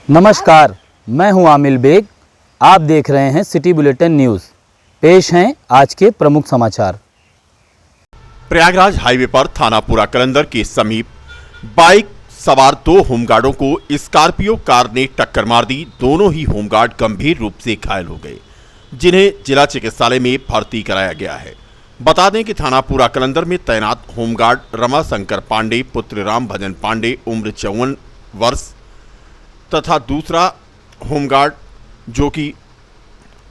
नमस्कार, मैं हूं आमिल बेग। आप देख रहे हैं सिटी बुलेटिन न्यूज़। पेश हैं आज के प्रमुख समाचार। प्रयागराज हाईवे पर थानापुरा कलंदर के समीप बाइक सवार दो होमगार्डों को स्कॉर्पियो कार ने टक्कर मार दी। दोनों ही होमगार्ड गंभीर रूप से घायल हो गए, जिन्हें जिला चिकित्सालय में भर्ती कराया गया है। बता दें कि थानापुरा कलंदर में तैनात होमगार्ड रमाशंकर पांडे पुत्र राम भजन पांडे उम्र 54 वर्ष तथा दूसरा होमगार्ड जो कि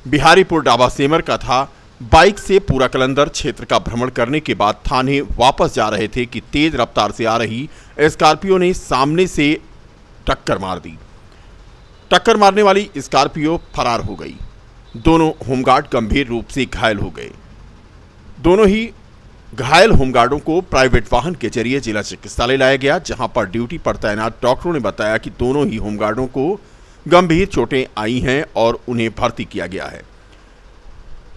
बिहारीपुर डाबा सेमर का था, बाइक से पूरा कलंदर क्षेत्र का भ्रमण करने के बाद थाने वापस जा रहे थे कि तेज रफ्तार से आ रही स्कॉर्पियो ने सामने से टक्कर मार दी। टक्कर मारने वाली स्कॉर्पियो फरार हो गई। दोनों होमगार्ड गंभीर रूप से घायल हो गए। दोनों ही घायल होमगार्डों को प्राइवेट वाहन के जरिए जिला चिकित्सालय लाया गया, जहां पर ड्यूटी पर तैनात डॉक्टरों ने बताया कि दोनों ही होमगार्डों को गंभीर चोटें आई हैं और उन्हें भर्ती किया गया है।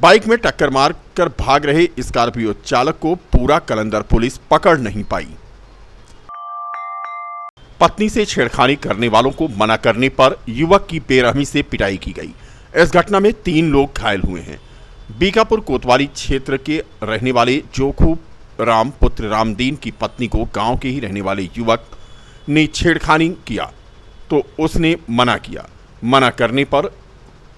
बाइक में टक्कर मारकर भाग रहे स्कॉर्पियो चालक को पूरा कलंदर पुलिस पकड़ नहीं पाई। पत्नी से छेड़खानी करने वालों को मना करने पर युवक की बेरहमी से पिटाई की गई। इस घटना में 3 लोग घायल हुए हैं। बीकापुर कोतवाली क्षेत्र के रहने वाले जोखू राम पुत्र रामदीन की पत्नी को गांव के ही रहने वाले युवक ने छेड़खानी किया तो उसने मना किया। मना करने पर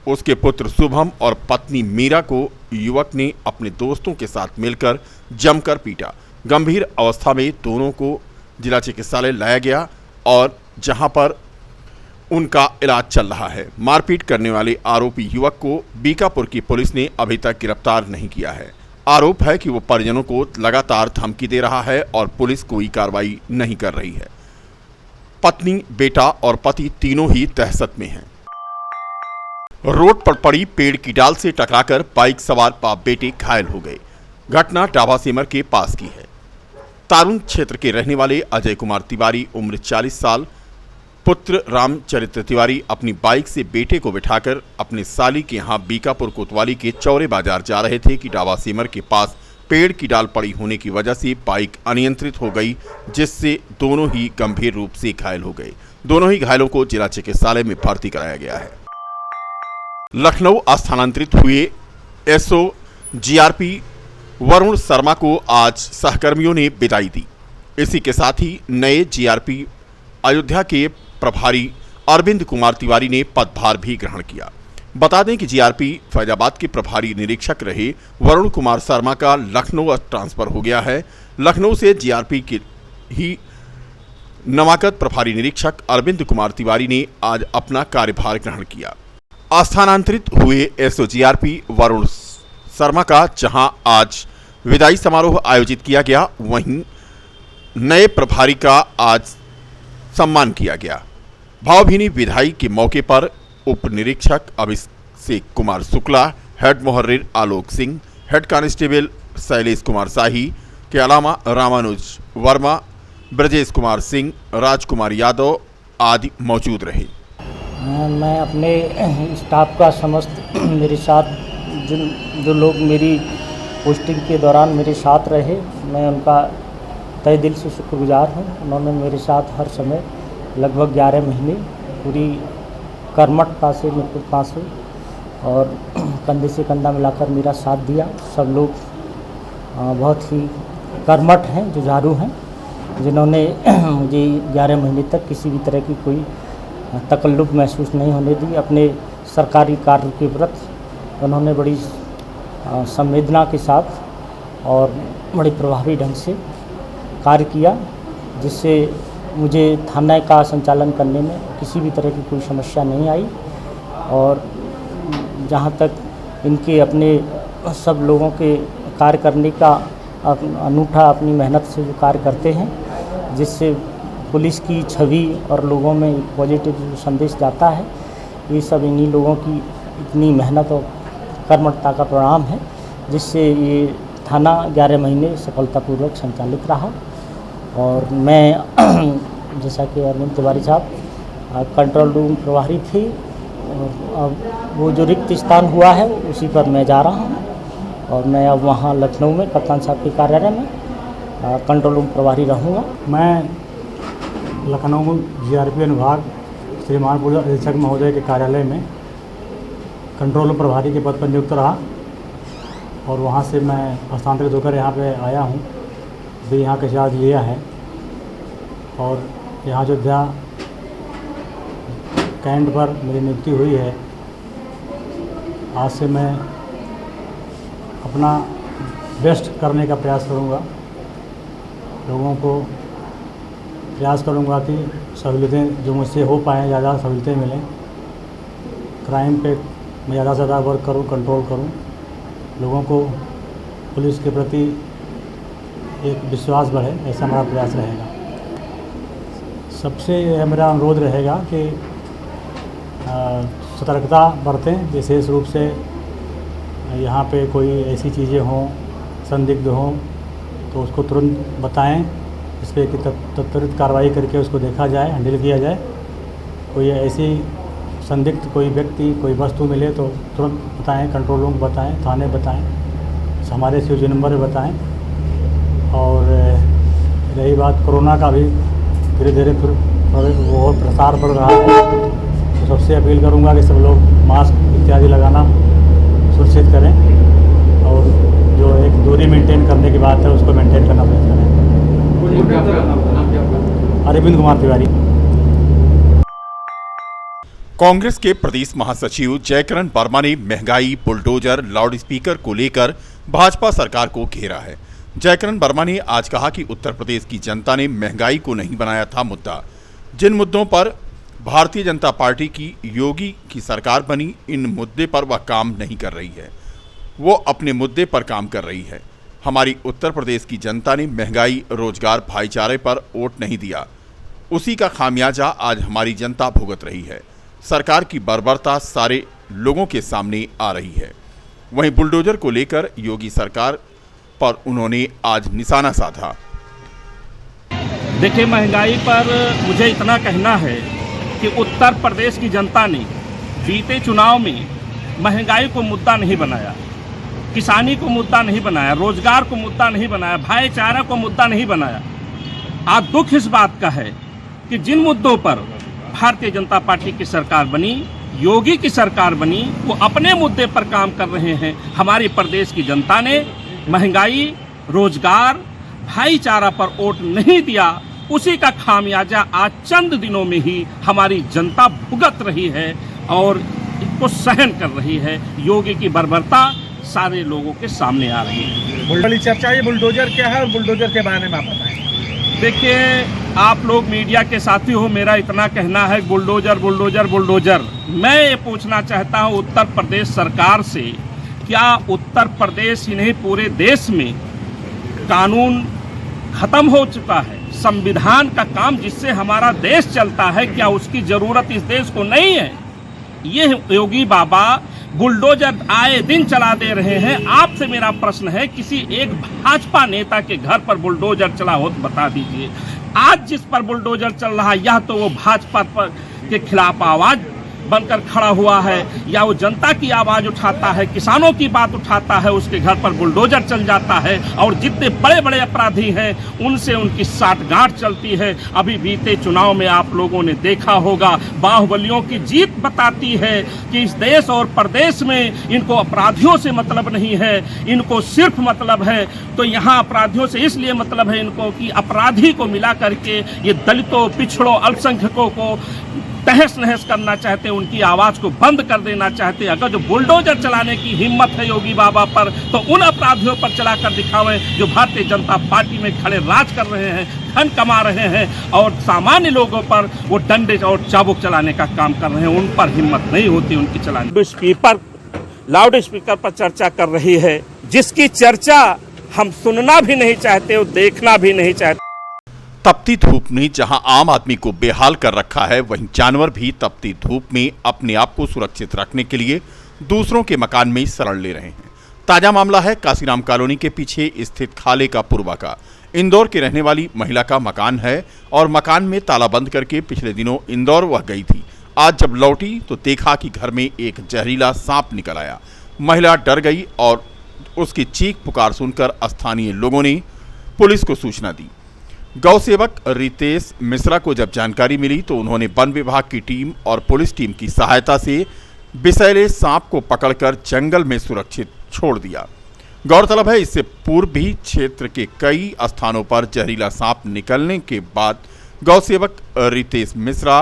उसके पुत्र शुभम और पत्नी मीरा को युवक ने अपने दोस्तों के साथ मिलकर जमकर पीटा। गंभीर अवस्था में दोनों को जिला चिकित्सालय लाया गया और जहां पर उनका इलाज चल रहा है। मारपीट करने वाले आरोपी युवक को बीकापुर की पुलिस ने अभी तक गिरफ्तार नहीं किया है। आरोप है कि वो परिजनों को लगातार धमकी दे रहा है और पुलिस कोई कार्रवाई नहीं कर रही है। पत्नी, बेटा और पति तीनों ही दहशत में हैं। रोड पर पड़ी पेड़ की डाल से टकराकर बाइक सवार बाप बेटे घायल हो गए। घटना डाबा सेमर के पास की है। तारुण क्षेत्र के रहने वाले अजय कुमार तिवारी उम्र 40 साल पुत्र रामचरित्र तिवारी अपनी बाइक से बेटे को बिठाकर अपने साली के यहां बीकापुर कोतवाली के चौरे बाजार जा रहे थे कि डाबा सेमर के पास पेड़ की डाल पड़ी होने की वजह से बाइक अनियंत्रित हो गई, जिससे दोनों ही गंभीर रूप से घायल हो गए। दोनों ही घायलों को जिला चिकित्सालय में भर्ती कराया गया है। लखनऊ स्थानांतरित हुए एसओ जीआरपी वरुण शर्मा को आज सहकर्मियों ने विदाई दी। इसी के साथ ही नए जीआरपी अयोध्या के प्रभारी अरविंद कुमार तिवारी ने पदभार भी ग्रहण किया। बता दें कि जीआरपी फैजाबाद के प्रभारी निरीक्षक रहे वरुण कुमार शर्मा का लखनऊ ट्रांसफर हो गया है। लखनऊ से जीआरपी के ही नवागत प्रभारी निरीक्षक अरविंद कुमार तिवारी ने आज अपना कार्यभार ग्रहण किया। स्थानांतरित हुए एसओ जीआरपी वरुण शर्मा का जहां आज विदाई समारोह आयोजित किया गया, वहीं नए प्रभारी का आज सम्मान किया गया। भावभीनी विदाई के मौके पर उप निरीक्षक Abhishek Kumar Shukla, head मुहर्रिर Alok Singh, head constable Shailesh Kumar Shahi के अलावा रामानुज वर्मा, ब्रजेश कुमार सिंह, राजकुमार यादव आदि मौजूद रहे। मैं अपने स्टाफ का समस्त मेरे साथ जो लोग मेरी पोस्टिंग के दौरान मेरे साथ रहे, मैं उनका तहे दिल से शुक्रगुजार हूँ। उन्होंने मेरे साथ हर समय लगभग 11 महीने पूरी कर्मठता से मेरे पास हुई और कंधे से कंधा मिलाकर मेरा साथ दिया। सब लोग बहुत ही कर्मठ हैं, जुझारू हैं, जिन्होंने मुझे 11 महीने तक किसी भी तरह की कोई तकल्लुफ़ महसूस नहीं होने दी। अपने सरकारी कार्य के प्रति उन्होंने बड़ी संवेदना के साथ और बड़ी प्रभावी ढंग से कार्य किया, जिससे मुझे थाने का संचालन करने में किसी भी तरह की कोई समस्या नहीं आई। और जहाँ तक इनके अपने सब लोगों के कार्य करने का अनूठा अपनी मेहनत से जो कार्य करते हैं, जिससे पुलिस की छवि और लोगों में एक पॉजिटिव संदेश जाता है, ये सब इन्हीं लोगों की इतनी मेहनत और कर्मठता का परिणाम है, जिससे ये थाना 11 महीने सफलतापूर्वक संचालित रहा। और मैं जैसा कि अरविंद तिवारी साहब कंट्रोल रूम प्रभारी थी, और अब वो जो रिक्त स्थान हुआ है उसी पर मैं जा रहा हूँ और मैं अब वहाँ लखनऊ में कप्तान साहब के कार्यालय में कंट्रोल रूम प्रभारी रहूँगा। मैं लखनऊ में जीआरपी अनुभाग श्री महापुलिस अधीक्षक महोदय के कार्यालय में कंट्रोल रूम प्रभारी के पद पर नियुक्त रहा और वहाँ से मैं हस्तांतरित होकर यहाँ पे आया हूँ। अभी यहाँ का चार्ज लिया है और यहाँ अयोध्या कैंट पर मेरी नियुक्ति हुई है। आज से मैं अपना बेस्ट करने का प्रयास करूँगा। लोगों को प्रयास करूँगा कि सहूलियतें जो मुझसे हो पाएँ ज़्यादा सहूलियतें मिलें। क्राइम पे मैं ज़्यादा से ज़्यादा वर्क करूँ, कंट्रोल करूँ। लोगों को पुलिस के प्रति एक विश्वास बढ़े, ऐसा हमारा प्रयास रहेगा। सबसे मेरा अनुरोध रहेगा कि सतर्कता बरतें, विशेष रूप से यहाँ पे कोई ऐसी चीज़ें हों, संदिग्ध हों तो उसको तुरंत बताएं, इस पर कि त्वरित कार्रवाई करके उसको देखा जाए, हैंडल किया जाए। कोई ऐसी संदिग्ध कोई व्यक्ति कोई वस्तु मिले तो तुरंत बताएं, कंट्रोल रूम बताएं, थाने बताएं, हमारे COG नंबर बताएं। और रही बात कोरोना का, भी धीरे धीरे वो प्रसार बढ़ रहा है, तो सबसे अपील करूंगा कि सब लोग मास्क इत्यादि लगाना सुनिश्चित करें और जो एक दूरी मेंटेन करने की बात है उसको मेंटेन करना प्रयास करें। अरविंद कुमार तिवारी। कांग्रेस के प्रदेश महासचिव जयकरण वर्मा ने महंगाई, बुलडोजर, लाउडस्पीकर को लेकर भाजपा सरकार को घेरा है। जयकरण वर्मा ने आज कहा कि उत्तर प्रदेश की जनता ने महंगाई को नहीं बनाया था मुद्दा। जिन मुद्दों पर भारतीय जनता पार्टी की योगी की सरकार बनी, इन मुद्दे पर वह काम नहीं कर रही है, वो अपने मुद्दे पर काम कर रही है। हमारी उत्तर प्रदेश की जनता ने महंगाई, रोजगार, भाईचारे पर वोट नहीं दिया, उसी का खामियाजा आज हमारी जनता भुगत रही है। सरकार की बर्बरता सारे लोगों के सामने आ रही है। वहीं बुलडोजर को लेकर योगी सरकार पर उन्होंने आज निशाना साधा। देखिए, महंगाई पर मुझे इतना कहना है कि उत्तर प्रदेश की जनता ने बीते चुनाव में महंगाई को मुद्दा नहीं बनाया, किसानी को मुद्दा नहीं बनाया, रोजगार को मुद्दा नहीं बनाया, भाईचारा को मुद्दा नहीं बनाया। आज दुख इस बात का है कि जिन मुद्दों पर भारतीय जनता पार्टी की सरकार बनी, योगी की सरकार बनी, वो अपने मुद्दे पर काम कर रहे हैं। हमारे प्रदेश की जनता ने महंगाई, रोजगार, भाईचारा पर वोट नहीं दिया, उसी का खामियाजा आज चंद दिनों में ही हमारी जनता भुगत रही है और इसको सहन कर रही है। योगी की बर्बरता सारे लोगों के सामने आ रही है। बड़ी चर्चा ये बुलडोजर क्या है और बुलडोजर के बारे में आप बताएं। देखिए, आप लोग मीडिया के साथी हो, मेरा इतना कहना है बुलडोजर बुलडोजर बुलडोजर। मैं ये पूछना चाहता हूँ उत्तर प्रदेश सरकार से, क्या उत्तर प्रदेश ही नहीं पूरे देश में कानून खत्म हो चुका है? संविधान का काम जिससे हमारा देश चलता है, क्या उसकी जरूरत इस देश को नहीं है? ये योगी बाबा बुलडोजर आए दिन चला दे रहे हैं। आपसे मेरा प्रश्न है, किसी एक भाजपा नेता के घर पर बुलडोजर चला हो तो बता दीजिए। आज जिस पर बुलडोजर चल रहा है, या तो वो भाजपा के खिलाफ आवाज बनकर खड़ा हुआ है, या वो जनता की आवाज उठाता है, किसानों की बात उठाता है, उसके घर पर बुलडोजर चल जाता है। और जितने बड़े बड़े अपराधी हैं उनसे उनकी साठगांठ चलती है। अभी बीते चुनाव में आप लोगों ने देखा होगा, बाहुबलियों की जीत बताती है कि इस देश और प्रदेश में इनको अपराधियों से मतलब नहीं है, इनको सिर्फ मतलब है। तो यहाँ अपराधियों से इसलिए मतलब है इनको कि अपराधी को मिला करके ये दलितों, पिछड़ों, अल्पसंख्यकों को तहस नहस करना चाहते, उनकी आवाज को बंद कर देना चाहते। अगर जो बुलडोजर चलाने की हिम्मत है योगी बाबा पर, तो उन अपराधियों पर चलाकर दिखावें जो भारतीय जनता पार्टी में खड़े राज कर रहे हैं, धन कमा रहे हैं और सामान्य लोगों पर वो डंडे और चाबुक चलाने का काम कर रहे हैं। उन पर हिम्मत नहीं होती उनकी चलाने। लाउड स्पीकर पर चर्चा कर रही है, जिसकी चर्चा हम सुनना भी नहीं चाहते और देखना भी नहीं चाहते। तपती धूप ने जहां आम आदमी को बेहाल कर रखा है, वहीं जानवर भी तपती धूप में अपने आप को सुरक्षित रखने के लिए दूसरों के मकान में शरण ले रहे हैं। ताजा मामला है काशीराम कॉलोनी के पीछे स्थित खाले का पूर्वा का। इंदौर की रहने वाली महिला का मकान है और मकान में ताला बंद करके पिछले दिनों इंदौर वह गई थी। आज जब लौटी तो देखा कि घर में एक जहरीला सांप निकल आया। महिला डर गई और उसकी चीख पुकार सुनकर स्थानीय लोगों ने पुलिस को सूचना दी। गौ सेवक रितेश मिश्रा को जब जानकारी मिली तो उन्होंने वन विभाग की टीम और पुलिस टीम की सहायता से विषैले सांप को पकड़कर जंगल में सुरक्षित छोड़ दिया। गौरतलब है, इससे पूर्व भी क्षेत्र के कई स्थानों पर जहरीला सांप निकलने के बाद गौ सेवक रितेश मिश्रा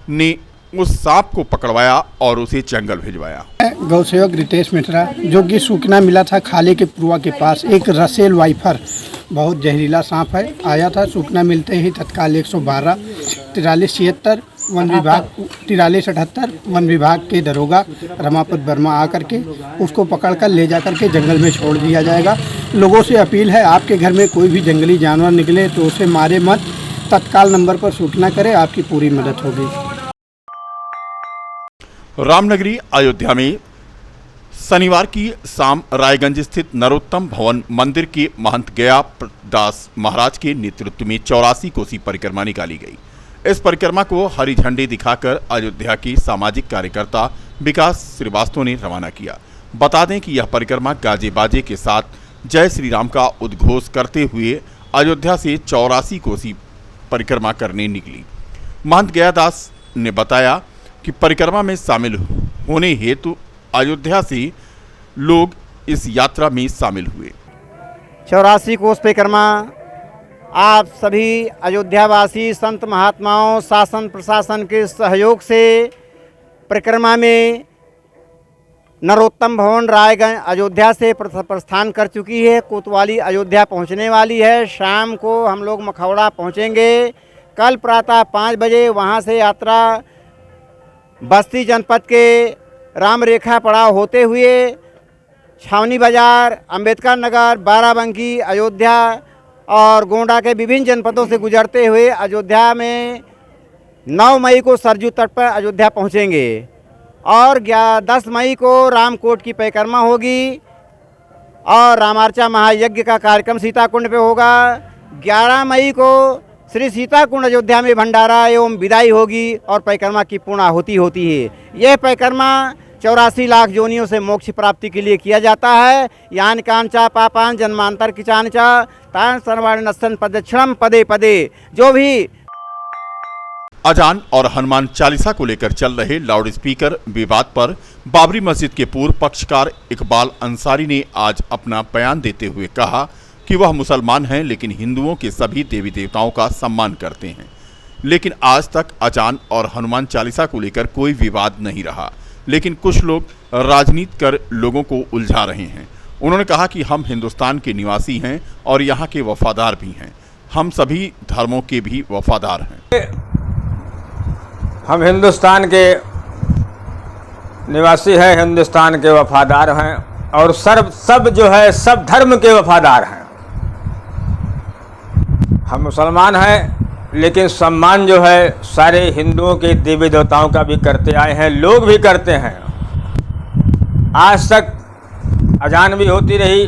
ने उस सांप को पकड़वाया और उसे जंगल भिजवाया। गौ सेवक रितेश मिश्रा, जो कि सूचना मिला था खाले के पुरवा के पास एक रसेल वाइफर बहुत जहरीला सांप है, आया था। सूचना मिलते ही तत्काल 112 4376 वन विभाग 4378 वन विभाग के दरोगा रमापत वर्मा आकर के उसको पकड़कर ले जाकर के जंगल में छोड़ दिया जाएगा। लोगों से अपील है, आपके घर में कोई भी जंगली जानवर निकले तो उसे मारे मत, तत्काल नंबर पर सूचना करें, आपकी पूरी मदद होगी। रामनगरी अयोध्या में शनिवार की शाम रायगंज स्थित नरोत्तम भवन मंदिर के महंत गया दास महाराज के नेतृत्व में 84 कोसी परिक्रमा निकाली गई। इस परिक्रमा को हरी झंडी दिखाकर अयोध्या की सामाजिक कार्यकर्ता विकास श्रीवास्तव ने रवाना किया। बता दें कि यह परिक्रमा गाजे बाजे के साथ जय श्री राम का उद्घोष करते हुए अयोध्या से 84 कोसी परिक्रमा करने निकली। महंत गयादास ने बताया कि परिक्रमा में शामिल होने हेतु अयोध्या से लोग इस यात्रा में शामिल हुए। 84 कोस परिक्रमा आप सभी अयोध्यावासी संत महात्माओं शासन प्रशासन के सहयोग से परिक्रमा में नरोत्तम भवन रायगंज अयोध्या से प्रस्थान कर चुकी है। कोतवाली अयोध्या पहुंचने वाली है। शाम को हम लोग मखौड़ा पहुंचेंगे। कल प्रातः 5 बजे वहां से यात्रा बस्ती जनपद के राम रेखा पड़ाव होते हुए छावनी बाजार, अंबेडकर नगर, बाराबंकी, अयोध्या और गोंडा के विभिन्न जनपदों से गुजरते हुए अयोध्या में 9 मई को सरजू तट पर अयोध्या पहुंचेंगे और 10 मई को रामकोट की परिक्रमा होगी और रामार्चा महायज्ञ का कार्यक्रम सीताकुंड पे होगा। 11 मई को श्री सीताकुंड अयोध्या में भंडारा एवं विदाई होगी और परिक्रमा की पूर्णाहुति होती है। यह परिक्रमा 84 लाख योनियों से मोक्ष प्राप्ति के लिए किया जाता है। यान कांचा पापान जन्मांतर किचानचा तान सर्वाण नसन पदक्षणम पदे पदे। जो भी अजान और हनुमान चालीसा को लेकर चल रहे लाउड स्पीकर विवाद पर बाबरी मस्जिद के पूर्व पक्षकार इकबाल अंसारी ने आज अपना बयान देते हुए कहा कि वह मुसलमान हैं लेकिन हिंदुओं के सभी देवी देवताओं का सम्मान करते हैं। लेकिन आज तक अजान और हनुमान चालीसा को लेकर कोई विवाद नहीं रहा, लेकिन कुछ लोग राजनीति कर लोगों को उलझा रहे हैं। उन्होंने कहा कि हम हिंदुस्तान के निवासी हैं और यहाँ के वफादार भी हैं। हम सभी धर्मों के भी वफादार हैं। हम हिंदुस्तान के निवासी हैं, हिंदुस्तान के वफादार हैं और सब जो है सब धर्म के वफादार हैं। हम मुसलमान हैं लेकिन सम्मान जो है सारे हिंदुओं के देवी देवताओं का भी करते आए हैं, लोग भी करते हैं। आज तक अजान भी होती रही,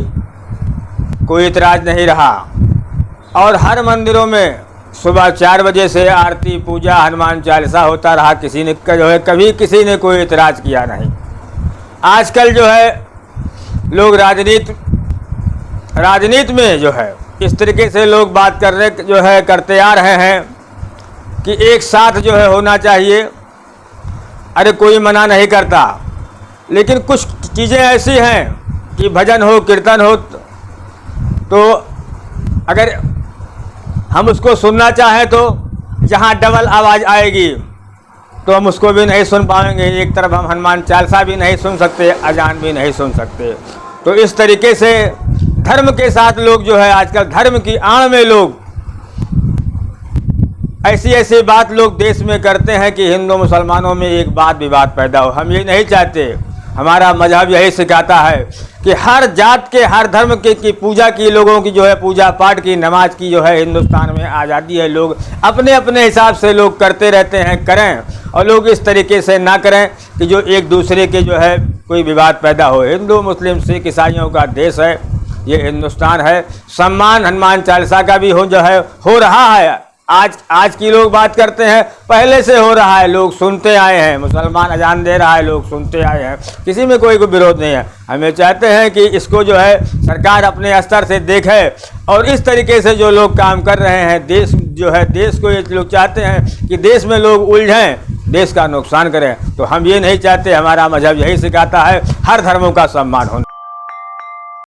कोई इतराज नहीं रहा और हर मंदिरों में सुबह 4 बजे से आरती पूजा हनुमान चालीसा होता रहा। किसी ने जो है कभी किसी ने कोई इतराज़ किया नहीं। आजकल जो है लोग राजनीति में जो है इस तरीके से लोग बात करते आ रहे हैं कि एक साथ जो है होना चाहिए। अरे कोई मना नहीं करता, लेकिन कुछ चीज़ें ऐसी हैं कि भजन हो कीर्तन हो तो अगर हम उसको सुनना चाहें तो जहाँ डबल आवाज़ आएगी तो हम उसको भी नहीं सुन पाएंगे। एक तरफ हम हनुमान चालीसा भी नहीं सुन सकते, अजान भी नहीं सुन सकते। तो इस तरीके से धर्म के साथ लोग जो है आजकल धर्म की आड़ में लोग ऐसी बात लोग देश में करते हैं कि हिंदू मुसलमानों में एक बात विवाद पैदा हो। हम ये नहीं चाहते। हमारा मजहब यही सिखाता है कि हर जात के हर धर्म के की पूजा की लोगों की जो है पूजा पाठ की नमाज की जो है हिंदुस्तान में आज़ादी है। लोग अपने अपने हिसाब से लोग करते रहते हैं, करें और लोग इस तरीके से ना करें कि जो एक दूसरे के जो है कोई विवाद पैदा हो। हिंदू मुस्लिम सिख ईसाइयों का देश है, ये हिंदुस्तान है। सम्मान हनुमान चालीसा का भी हो रहा है आज की लोग बात करते हैं, पहले से हो रहा है, लोग सुनते आए हैं, मुसलमान अजान दे रहा है, लोग सुनते आए हैं, किसी में कोई विरोध नहीं है। हमें चाहते हैं कि इसको जो है सरकार अपने स्तर से देखे और इस तरीके से जो लोग काम कर रहे हैं, देश को ये लोग चाहते हैं कि देश में लोग उलझें, देश का नुकसान करें, तो हम ये नहीं चाहते। हमारा मजहब यही सिखाता है हर धर्मों का सम्मान होना।